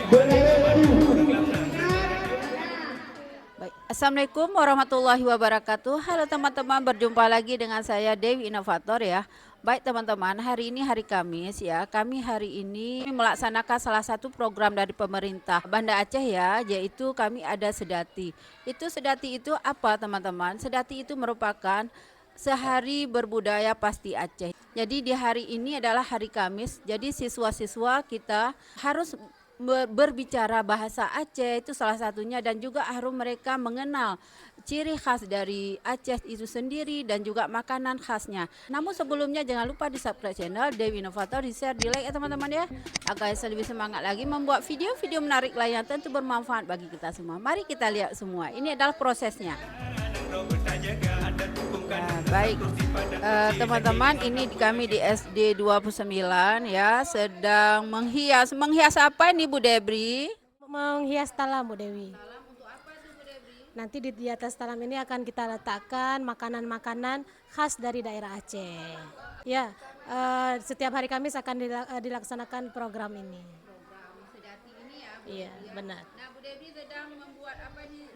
Baik, Assalamualaikum warahmatullahi wabarakatuh. Halo teman-teman, berjumpa lagi dengan saya Dewi Inovator ya. Baik teman-teman, hari ini hari Kamis ya. Kami hari ini melaksanakan salah satu program dari pemerintah Banda Aceh ya, yaitu kami ada Sedati. Sedati itu apa teman-teman? Sedati itu merupakan sehari berbudaya pasti Aceh. Jadi di hari ini adalah hari Kamis. Jadi siswa-siswa kita harus berbicara bahasa Aceh itu salah satunya, dan juga harus mereka mengenal ciri khas dari Aceh itu sendiri dan juga makanan khasnya. Namun sebelumnya jangan lupa di subscribe channel Dewi Inovator, di share, di like ya teman-teman ya, agar saya lebih semangat lagi membuat video-video menarik lain yang tentu bermanfaat bagi kita semua. Mari kita lihat semua. Ini adalah prosesnya. Baik teman-teman, ini kami di SD 29 ya, sedang menghias apa ini Bu Debri? Menghias talam Bu Dewi. Nanti di atas talam ini akan kita letakkan makanan-makanan khas dari daerah Aceh. Ya, setiap hari Kamis akan dilaksanakan program ini. Sedati ini ya Bu. Iya, benar. Nah Bu Debri sedang membuat apa ini,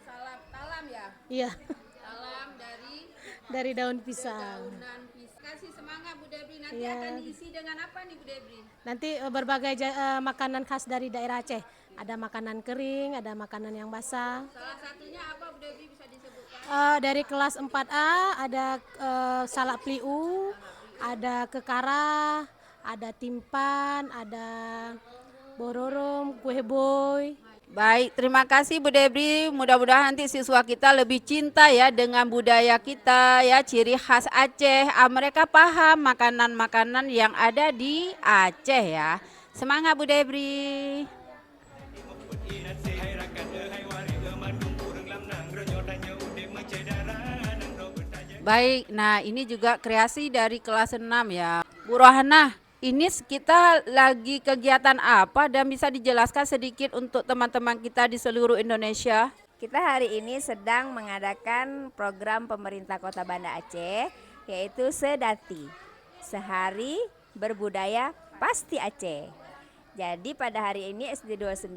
talam ya? Iya, Talam dari daun pisang. daunan pisang. Kasih semangat Bu Debri, nanti Iya. akan diisi dengan apa nih Bu Debri? Nanti berbagai makanan khas dari daerah Aceh. Ada makanan kering, ada makanan yang basah. Salah satunya apa Bu Debri, bisa disebutkan? Dari kelas 4A ada salak pliu, ada kekara, ada timpan, ada bororom, kue boy. Baik, terima kasih Bu Debri. Mudah-mudahan nanti siswa kita lebih cinta ya dengan budaya kita ya, ciri khas Aceh. Mereka paham makanan-makanan yang ada di Aceh ya. Semangat Bu Debri. Baik, nah ini juga kreasi dari kelas 6 ya. Bu Rohana, ini kita lagi kegiatan apa dan bisa dijelaskan sedikit untuk teman-teman kita di seluruh Indonesia? Kita hari ini sedang mengadakan program pemerintah Kota Banda Aceh, yaitu Sedati, Sehari Berbudaya Pasti Aceh. Jadi pada hari ini SD 29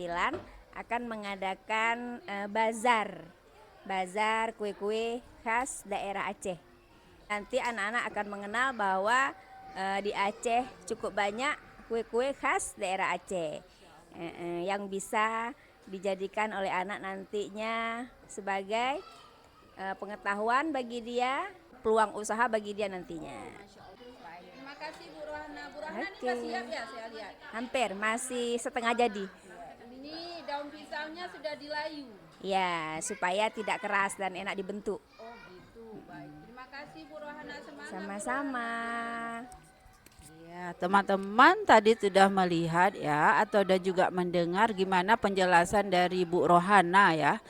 akan mengadakan bazar kue-kue khas daerah Aceh. Nanti anak-anak akan mengenal bahwa di Aceh cukup banyak kue-kue khas daerah Aceh yang bisa dijadikan oleh anak nantinya sebagai pengetahuan bagi dia, peluang usaha bagi dia nantinya. Terima kasih Bu Rohana. Bu Rohana Oke. sudah siap ya, saya lihat. Hampir, masih setengah jadi. Ini daun pisangnya sudah dilayu. Ya, supaya tidak keras dan enak dibentuk. Oh gitu, baik. Terima kasih Bu Rohana, semangat. Sama-sama. Ya, teman-teman tadi sudah melihat ya, atau dan juga mendengar gimana penjelasan dari Bu Rohana ya.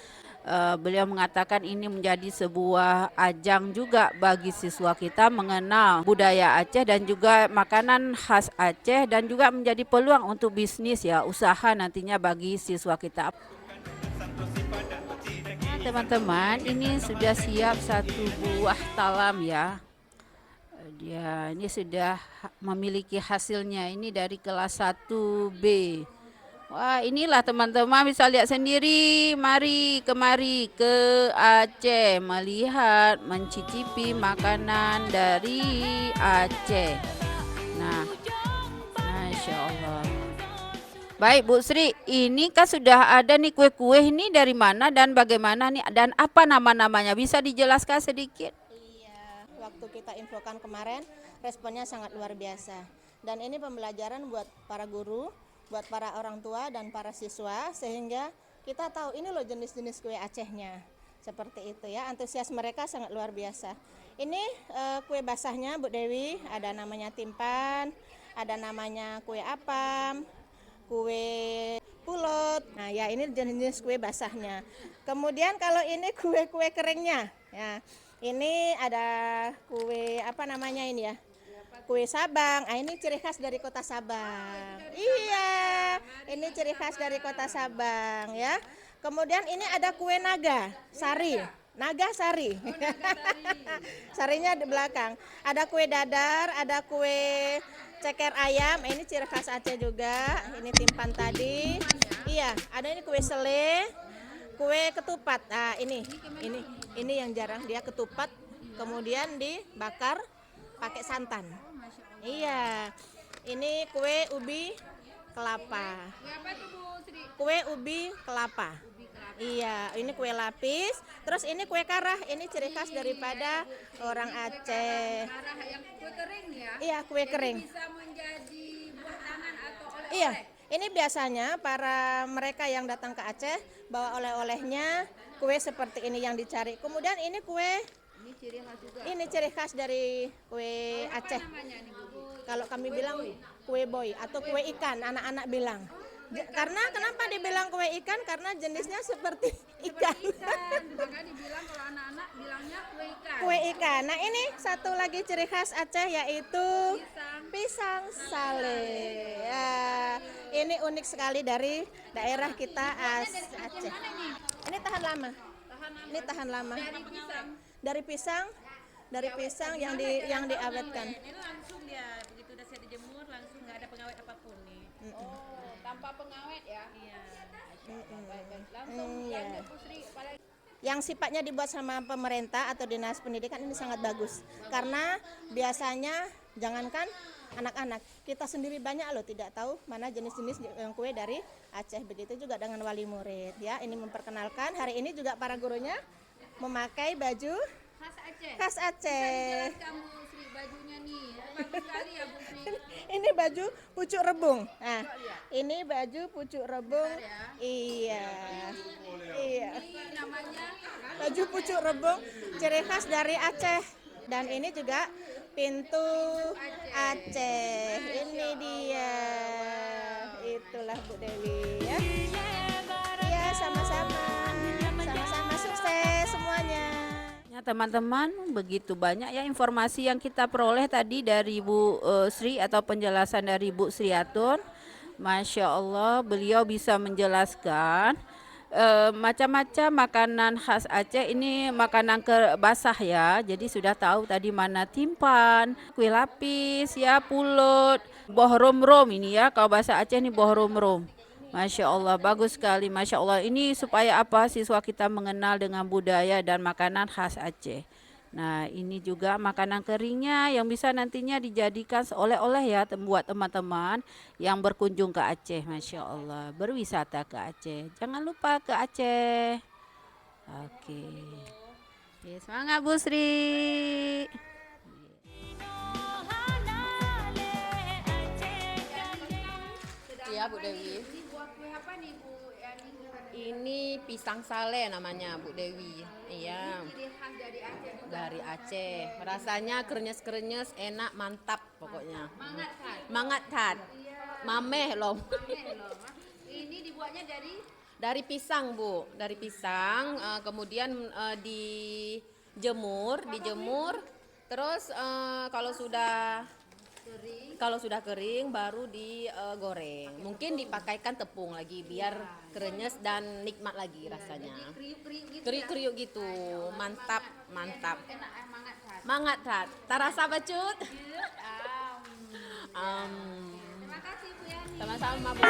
Beliau mengatakan ini menjadi sebuah ajang juga bagi siswa kita mengenal budaya Aceh dan juga makanan khas Aceh, dan juga menjadi peluang untuk bisnis ya, usaha nantinya bagi siswa kita. Nah, teman-teman, ini sudah siap satu buah talam ya. Dia ini sudah memiliki hasilnya, ini dari kelas 1B. Wah, inilah teman-teman bisa lihat sendiri. Mari kemari ke Aceh melihat, mencicipi makanan dari Aceh. Nah, Masya Allah. Baik Bu Sri, ini kan sudah ada nih kue-kue, ini dari mana dan bagaimana nih, dan apa nama-namanya, bisa dijelaskan sedikit? Iya, waktu kita infokan kemarin responnya sangat luar biasa. Dan ini pembelajaran buat para guru, buat para orang tua dan para siswa, sehingga kita tahu ini loh jenis-jenis kue Acehnya. Seperti itu ya, antusias mereka sangat luar biasa. Ini kue basahnya Bu Dewi, ada namanya timpan, ada namanya kue apam, kue pulot. Nah ya, ini jenis-jenis kue basahnya. Kemudian kalau ini kue-kue keringnya ya, ini ada kue apa namanya ini ya, kue Sabang. Ah, ini ciri khas dari kota Sabang. Iya, ini ciri khas dari kota Sabang ya. Kemudian ini ada kue naga sari, naga sari. Sarinya di belakang. Ada kue dadar, ada kue ceker ayam, ini ciri khas Aceh juga. Ini timpan tadi. Iya, ada ini kue sele, kue ketupat. Nah, ini yang jarang, dia ketupat kemudian dibakar pakai santan. Iya. Ini kue ubi kelapa. Kue ubi kelapa. Iya, ini kue lapis. Terus ini kue karah. Ini ciri khas daripada orang Aceh. Karah yang kue kering ya. Iya, kue kering. Bisa menjadi buah tangan atau oleh-oleh. Iya, ini biasanya para mereka yang datang ke Aceh bawa oleh-olehnya kue seperti ini yang dicari. Kemudian ini kue, Ini ciri khas juga. ini ciri khas dari kue Aceh. Namanya nih Bu. Kalau kami bilang kue boy atau kue ikan, anak-anak bilang. Karena kenapa dibilang kue ikan? Karena jenisnya seperti ikan. Maka dibilang kalau anak-anak bilangnya kue ikan. Kue ikan. Nah ini satu lagi ciri khas Aceh yaitu pisang sale. Ya, ini unik sekali dari daerah kita Aceh. Ini tahan lama. Ini tahan lama. Dari pisang yang diawetkan. Ini langsung dia begitu udah siap dijemur langsung nggak ada pengawet apapun nih. Tanpa pengawet ya. Iya. Langsung lanjut Bu Sri. Yang sifatnya dibuat sama pemerintah atau dinas pendidikan ini sangat bagus. Karena biasanya jangankan anak-anak, kita sendiri banyak loh tidak tahu mana jenis-jenis kue dari Aceh. Begitu juga dengan wali murid ya. Ini memperkenalkan, hari ini juga para gurunya memakai baju Khas Aceh. khas Aceh. Jelaskan Bu Sri bajunya nih. Bagus sekali ya Bu Sri. Ini baju pucuk rebung. Nah, ini baju pucuk rebung. Iya. Iya. Ini namanya Baju pucuk rebung ciri khas dari Aceh. Dan ini juga pintu Aceh. Ini dia. Itulah Bu Dewi ya. Iya, sama-sama. Sama-sama sukses semuanya. Ya teman-teman, begitu banyak ya informasi yang kita peroleh tadi dari Bu Sri atau penjelasan dari Bu Sriatun. Masya Allah, beliau bisa menjelaskan macam-macam makanan khas Aceh. Ini makanan basah ya, jadi sudah tahu tadi mana timpan, kue lapis ya, pulut, boh rom-rom ini ya, kalau bahasa Aceh ini boh rom-rom. Masya Allah, bagus sekali. Masya Allah, ini supaya apa? Siswa kita mengenal dengan budaya dan makanan khas Aceh. Nah, ini juga makanan keringnya yang bisa nantinya dijadikan oleh-oleh ya buat teman-teman yang berkunjung ke Aceh. Masya Allah, berwisata ke Aceh. Jangan lupa ke Aceh. Oke. Oke, semangat Bu Sri. Iya Bu Dewi. Ini buat kue apa nih Bu? Ini pisang sale namanya Bu Dewi. Iya. Ciri khas dari Aceh. Dari Aceh. Rasanya krenyes-krenyes, enak, mantap pokoknya. Mangat kan? Mangat tat. Mameh loh. Ini dibuatnya dari Dari pisang Bu, dari pisang. Kemudian dijemur. Terus kalau sudah kering baru digoreng. Mungkin dipakaikan tepung lagi biar krenyes dan nikmat lagi rasanya. kriuk-kriuk gitu. Kriuk-kriuk gitu, mantap. Enak, mangat kan? Mangat tat. Tarasa bacut. Terima kasih Bu Yani. Sama-sama Bu.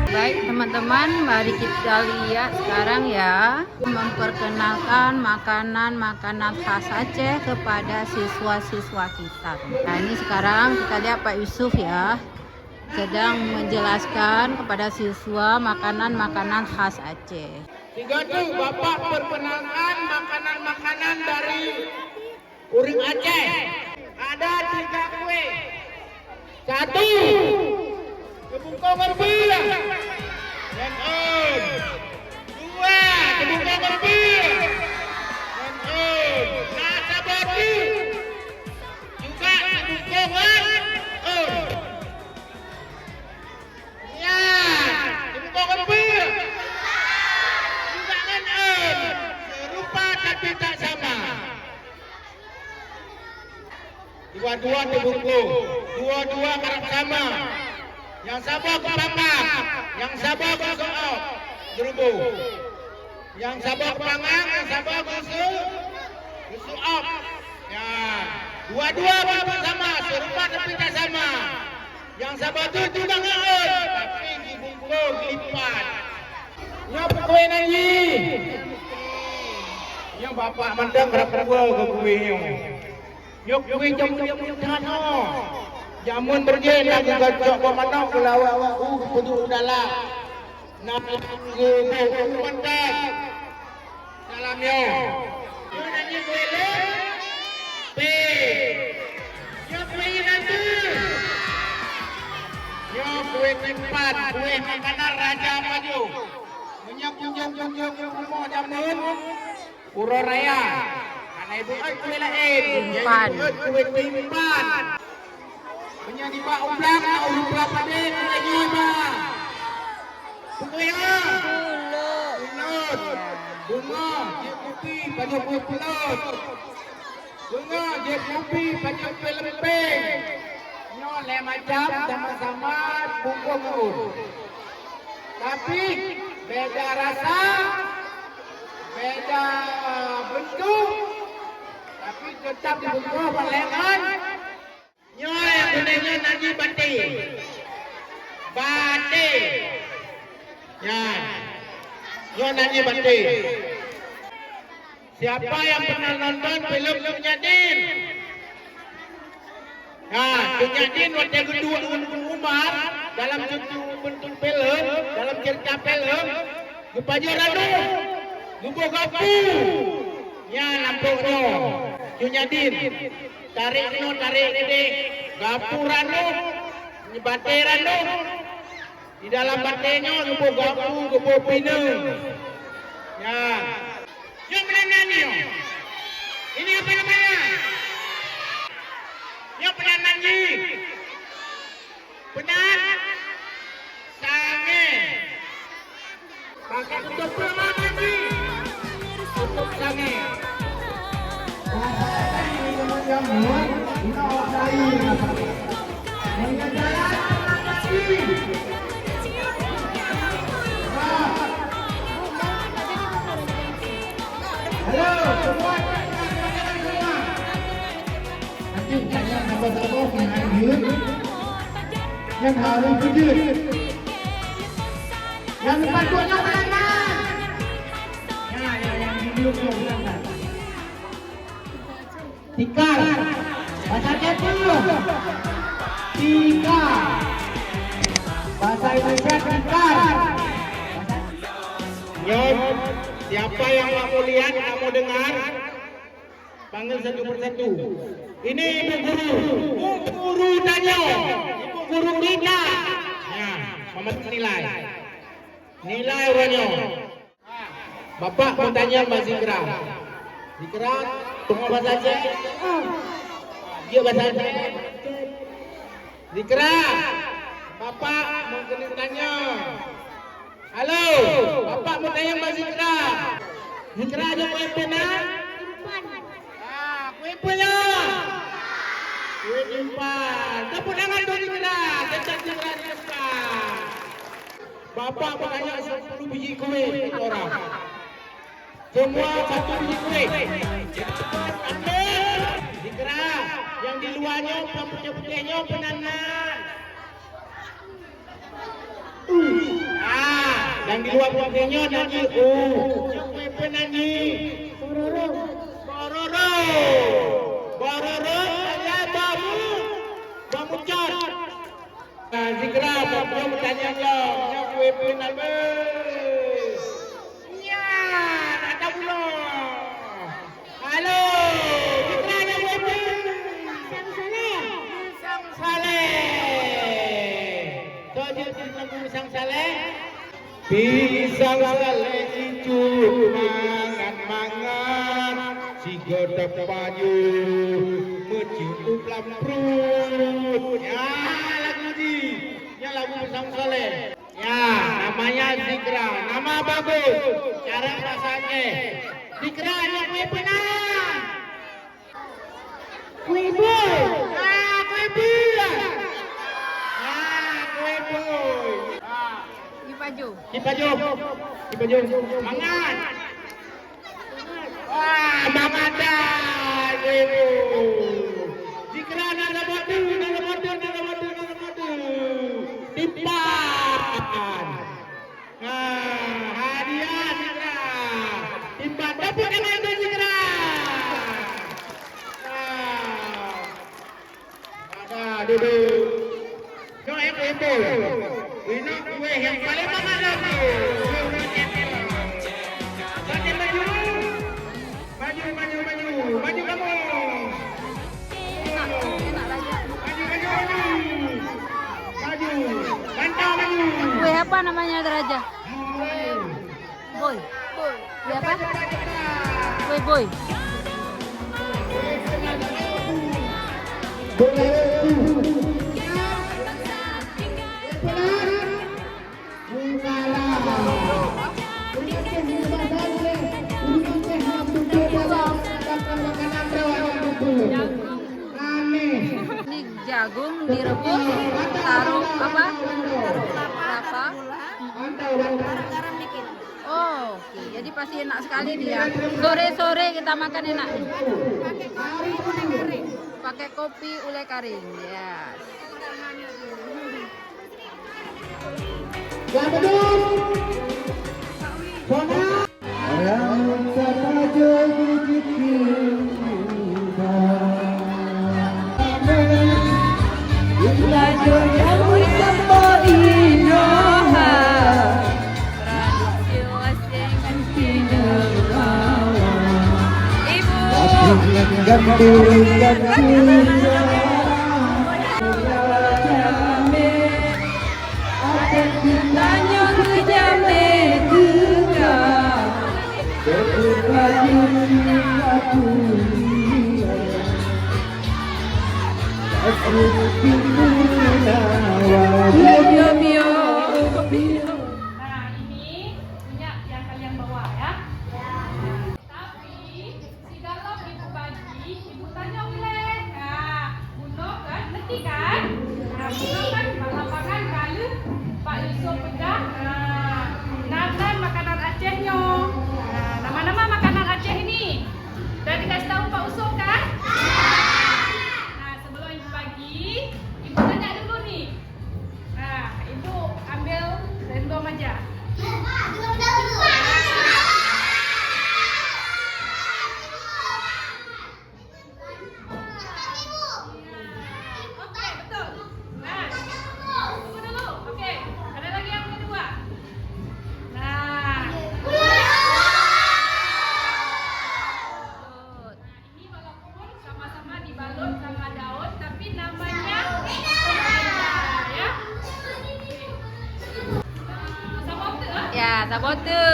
Baik teman-teman, mari kita lihat sekarang ya, memperkenalkan makanan-makanan khas Aceh kepada siswa-siswa kita. Nah ini sekarang kita lihat Pak Yusuf ya, sedang menjelaskan kepada siswa makanan-makanan khas Aceh. Tiga tuh Bapak perkenalkan makanan-makanan dari Uring Aceh. Ada 3 kue. 1 kebungkong gempil dan om. 2 kebungkong gempil dan om. Rasa batu juga kebungkongan om. dua kerap sama. Yang sabar ke panggang, yang sabar ke soal, jerubu. Yang sabar ke panggang, yang sabar ke soal. Ya, dua-dua sama, serupa tapi tak sama. Yang sabar tu juga ngaut, tapi dibungkul, lipat. Ya pokoknya nanti. Yang bapak mandang kerap dua ke kuih. Yok kuih jamu tanah. Jamun berjen lagi gacok ke mana ke lawak penduduk dalam. Nak ke mandang. Salamnya. Yo nanya kuih P. Yo kuih nanti. Yo kuih tempat, kuih makanan raja maju. Minyak mau jamun. Pura Raya. Karena ibu kuih lain. Kuih timpan. Penyanyi Pak Umblang, Umblang Kelapa Dek, lagi Pak. Kuih Pulut. Bunga, jep kopi, banyak kuih pulut. Bunga, jep kopi, banyak kuih lempeng. Nyoleh macam sama-sama bungkung urut. Tapi beda rasa, beda bentuk, tapi tetap bungkung balengan. Nyoleh yang gunanya nanti bate. Ya, nyoleh nanti bate. Siapa yang pernah nonton film Sunyadin? Nah, Sunyadin waktu kedua Umar dalam bentuk film, dalam cerita film, Gupaju Ranu, Gubo Gapu, ya nampaknya Sunyadin, tarik ini, Gapu Ranu, Bate Ranu, di dalam batenya Gubo Gapu, Gubo Pinang, ya. Yang mana ni? Ini apa namanya? Yang pernah nyanyi? Benar? Sange. Pakai tutup pelan nyanyi. Tutup sange. Halo, semua. Nanti yang nombor-nombor mengakhir, yang harus jujur, yang patutnya melanggar. Ya, yang hidup melanggar. Tikar, bahasa Jepang. Tikar, bahasa Indonesia tikar. Siapa yang mau lihat, mau dengar, panggil satu persatu. Ini ibu guru Danyo, ibu guru Rina. Ya, Mamat nilai. Nilai orangnya. Bapak mau tanya Mbak Zikra. Zikra, tunggu bahasa Aceh. Dia bahasa Aceh. Zikra, Bapak mau tanya. Halo, Bapak mau tanya Mbak Zikra. Zikra ada kue penak? Kue punya. Kue timpan. Tepuk tangan dulu Zikra. Tetap Zikra depan. Bapak mau tanya 10 biji kue orang. Semua 1 biji kue. Ambil. Zikra, yang di luarnya putih-putihnya penanan. Yang di luar putihnya nyanyi yang pepe nyanyi bororo ya bamu cat. Zikra bapak bertanya yang pepe nalbe ya ada bulo. Halo Zikra yang pepe sang saleh so dia lagu sang saleh. Pisang saleh ijuk mangan-mangan si godap payu mencium lamprut. Ya lagu di, ya lagu pisang saleh. Ya namanya Zikra, nama bagus, cara rasanya. Zikra yang kue penang, kue bul, kue bul. Kipaju. Semangat. Wah, semangat dah, ibu. Zikra nada madu. Timpan. Hadiah Zikra. Timpan. Tepuk tangan untuk Zikra. Ada duduk. No, ibu. Ini kue yang paling mahal lagi. Maju kamu. Maju. Pantau maju. Kue apa namanya Raja? Boy. Kue apa? Kue boy. Ini jagung direbus, taruh apa? Kelapa. Oh, oke. Jadi pasti enak sekali dia. Sore-sore kita makan enak nih. Pakai kopi ule kering. Yes. Nah, ini minyak yang kalian bawa ya. Tapi di dalam ibu bagi, ibu tanya boleh. Nah, Buno kan, ngerti kan? Nah, Buno kan lapangan kalau Pak Yusuf pegang. Nah, makanan Acehnya. Nah, nama-nama makanan Aceh ini. Sudah dikasih tahu Pak Yusuf kan? Nah, sebelum ibu bagi, ibu tanya dulu nih. Nah, ibu ambil random aja. Oke, betul. Nah, tunggu dulu. Oke, ada lagi yang kedua. Nah, ini walaupun sama-sama dibalut sama daun, tapi namanya berbeda, ya. Sabote, Ya, sabote.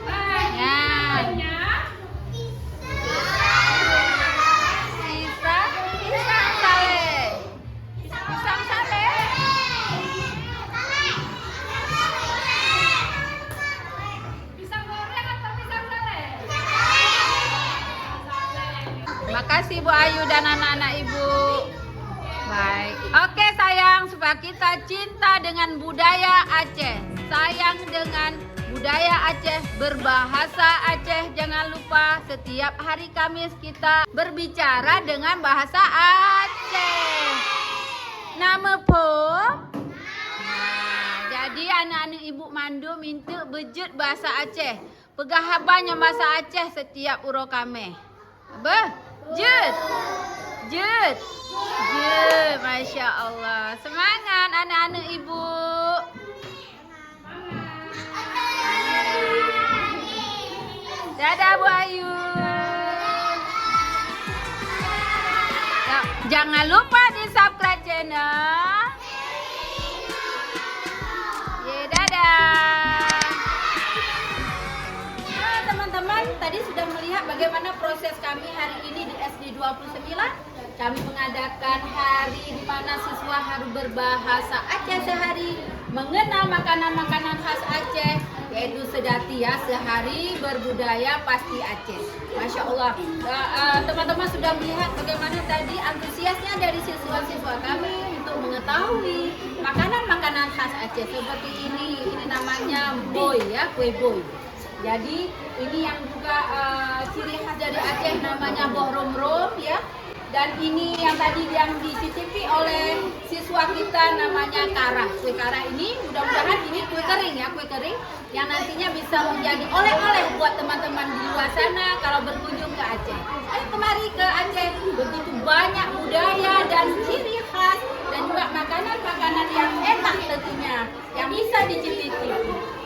Nah, Ya. namanya Pisang sale. Pisang sale. pisang goreng atau pisang sale? Terima kasih Bu Ayu dan anak-anak Ibu. Baik. Oke sayang, supaya kita cinta dengan budaya Aceh. Sayang dengan budaya Aceh, berbahasa Aceh. Jangan lupa setiap hari Kamis kita berbicara dengan bahasa Aceh. Nama po? Nah, jadi anak-anak Ibu Mandu minta bejut bahasa Aceh. Pegahabannya bahasa Aceh setiap uro kami. Apa? Jut. Jut. Jut. Masya Allah. Semangat anak-anak Ibu. Dadah Bu Ayu. Ya, jangan lupa di subscribe channel. Dadah. Nah, teman-teman, tadi sudah melihat bagaimana proses kami hari ini di SD 29. Kami mengadakan hari di mana siswa harus berbahasa Aceh sehari, mengenal makanan-makanan khas Aceh, yaitu sedati ya, sehari berbudaya pasti Aceh. Masya Allah. Teman-teman sudah melihat bagaimana tadi antusiasnya dari siswa-siswa kami untuk mengetahui makanan-makanan khas Aceh. Aceh seperti ini namanya boy ya, kue boy. Jadi ini yang juga ciri khas dari Aceh namanya boh rom-rom ya. Dan ini yang tadi yang dicicipi oleh siswa kita namanya karah. Kue karah ini mudah-mudahan ini kue kering ya, kue kering yang nantinya bisa menjadi oleh-oleh buat teman-teman di luar sana kalau berkunjung ke Aceh. Ayo kemari ke Aceh, begitu banyak budaya dan ciri khas dan juga makanan-makanan yang enak tentunya yang bisa dicicipi.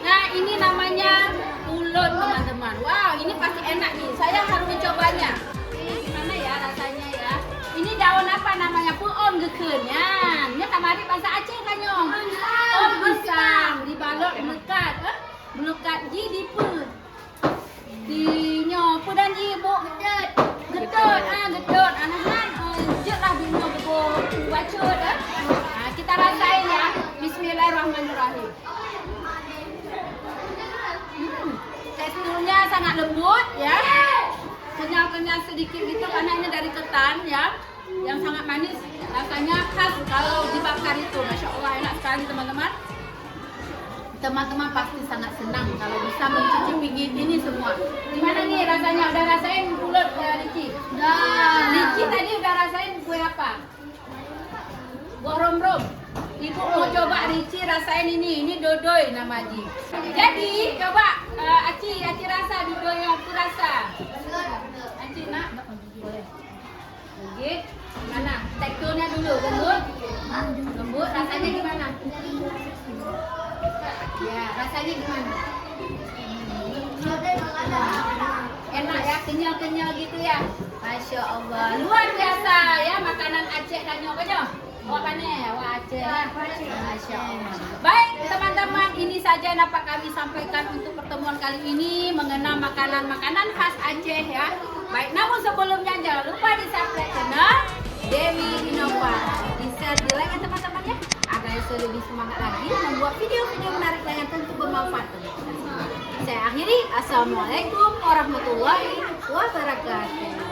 Nah ini namanya pulut teman-teman. Wow ini pasti enak nih, saya harus mencobanya. Gimana ya rasanya ya? Ini daun apa namanya? Puon gekeunnya. Ini kamari bahasa Aceh kan nyong. Oh pisang dibalok melekat. Melekat ji dipe. Di nyopo dan ibu gedot. Gedot gedot anahan jeut lah bino bebo bacut Nah, kita rasain ya. Bismillahirrahmanirrahim. Teksturnya sangat lembut ya. Kenyal-kenyal sedikit gitu karena ini dari ketan ya, yang sangat manis, rasanya khas kalau dibakar itu. Masya Allah enak sekali teman-teman. Teman-teman pasti sangat senang kalau bisa mencicipi ini semua. Gimana nih rasanya? Udah rasain pulut Ricci? Udah. Ricci tadi udah rasain kue apa? Buah rom-rom. Ibu mau coba Ricci rasain ini dodoi nama Ji. Jadi coba Aci rasa dodoi aku rasa. Aci nak boleh. Gigit. Gimana? Teksturnya dulu lembut. Lembut rasanya gimana? Ya, rasanya gimana? Enak ya, kenyal-kenyal gitu ya. Masya Allah, luar biasa ya makanan Aceh dan nyoba. Wah pane, wah Aceh. Masya Allah. Baik teman-teman, ini saja yang dapat kami sampaikan untuk pertemuan kali ini mengenal makanan-makanan khas Aceh ya. Baik, namun sebelumnya jangan lupa di subscribe channel Dewi Innova. Di-share, di-like ya teman-teman ya. Agar saya lebih semangat lagi membuat video-video menarik dan yang tentu bermanfaat. Saya akhiri, assalamualaikum warahmatullahi wabarakatuh.